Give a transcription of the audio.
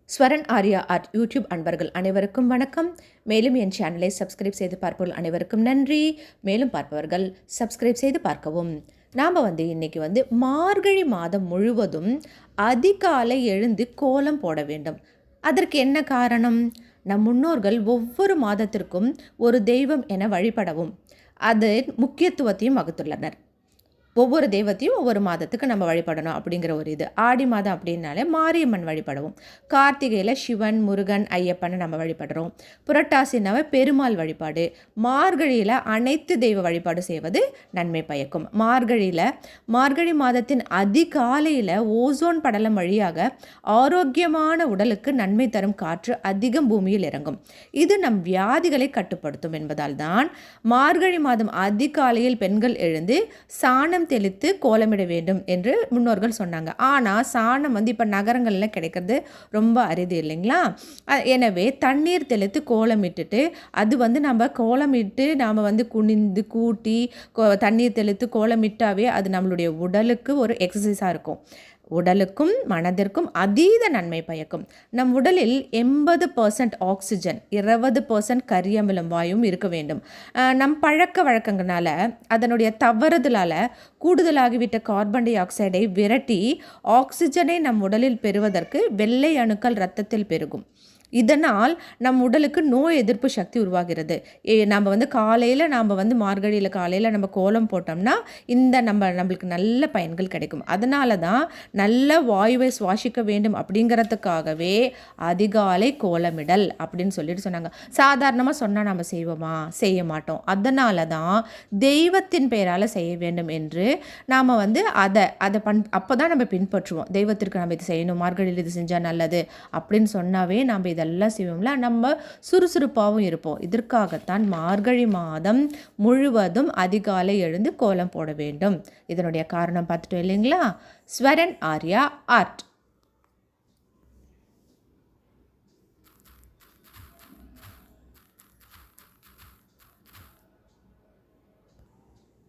Swaran Arya art YouTube அன்பர்கள் அனைவருக்கும் வணக்கம். மேலும் என் சேனலை சப்ஸ்கிரைப் செய்து பார்ப்பவர்கள் அனைவருக்கும் நன்றி. மேலும் பார்ப்பவர்கள் சப்ஸ்கிரைப் செய்து பார்க்கவும். நாம் இன்றைக்கி மார்கழி மாதம் முழுவதும் அதிகாலை எழுந்து கோலம் போட வேண்டும். அதற்கு என்ன காரணம்? நம் முன்னோர்கள் ஒவ்வொரு மாதத்திற்கும் ஒரு தெய்வம் என வழிபடவும் அதன் முக்கியத்துவத்தையும் வகுத்துள்ளனர். ஒவ்வொரு தெய்வத்தையும் ஒவ்வொரு மாதத்துக்கு நம்ம வழிபடணும் அப்படிங்கிற ஒரு இது. ஆடி மாதம் அப்படின்னாலே மாரியம்மன் வழிபடுவோம். கார்த்திகையில் சிவன், முருகன், ஐயப்பனை நம்ம வழிபடுறோம். புரட்டாசினாவே பெருமாள் வழிபாடு. மார்கழியில் அனைத்து தெய்வ வழிபாடு செய்வது நன்மை பயக்கும். மார்கழி மாதத்தின் அதிகாலையில் ஓசோன் படலம் வழியாக ஆரோக்கியமான உடலுக்கு நன்மை தரும் காற்று அதிகம் பூமியில் இறங்கும். இது நம் வியாதிகளை கட்டுப்படுத்தும் என்பதால் தான் மார்கழி மாதம் அதிகாலையில் பெண்கள் எழுந்து சாணம் தெளித்து கோலமிட வேண்டும் என்று முன்னோர்கள் சொன்னாங்க. ஆனால் சாணம் இப்போ நகரங்களில் கிடைக்கிறது ரொம்ப அரிது இல்லைங்களா? எனவே தண்ணீர் தெளித்து கோலமிட்டுட்டு அது நம்ம கோலமிட்டு நாம் குனிந்து கூட்டி தண்ணீர் தெளித்து கோலமிட்டாவே அது நம்மளுடைய உடலுக்கு ஒரு எக்ஸசைஸாக இருக்கும். உடலுக்கும் மனதிற்கும் அதீத நன்மை பயக்கும். நம் உடலில் 80% ஆக்சிஜன், 20% கரியமிலம் வாயும் இருக்க வேண்டும். நம் பழக்க வழக்கங்களால் அதனுடைய தவறுதலால் கூடுதலாகிவிட்ட கார்பன் டை ஆக்சைடை விரட்டி ஆக்சிஜனை நம் உடலில் பெறுவதற்கு வெள்ளை அணுக்கள் இரத்தத்தில் பெருகும். இதனால் நம் உடலுக்கு நோய் எதிர்ப்பு சக்தி உருவாகிறது. நம்ம காலையில் நாம் மார்கழியில் காலையில் நம்ம கோலம் போட்டோம்னா நம்மளுக்கு நல்ல பயன்கள் கிடைக்கும். அதனால தான் நல்ல வாயுவை சுவாசிக்க வேண்டும் அப்படிங்கிறதுக்காகவே அதிகாலை கோலமிடல் அப்படின்னு சொல்லிட்டு சொன்னாங்க. சாதாரணமாக சொன்னால் நம்ம செய்வோமா? செய்ய மாட்டோம். அதனால தான் தெய்வத்தின் பெயரால் செய்ய வேண்டும் என்று நாம் அதை அப்போ தான் நம்ம பின்பற்றுவோம். தெய்வத்திற்கு நம்ம இது செய்யணும், மார்கழியில் இது செஞ்சால் நல்லது அப்படின்னு சொன்னாவே நம்ம இதெல்லாம் செய்வோம்ல, நம்ம சுறுசுறுப்பாகவும் இருப்போம். இதற்காகத்தான் மார்கழி மாதம் முழுவதும் அதிகாலை எழுந்து கோலம் போட வேண்டும். இதனுடைய காரணம் பார்த்துட்டோம் இல்லைங்களா? ஸ்வரன் ஆர்யா ஆர்ட்.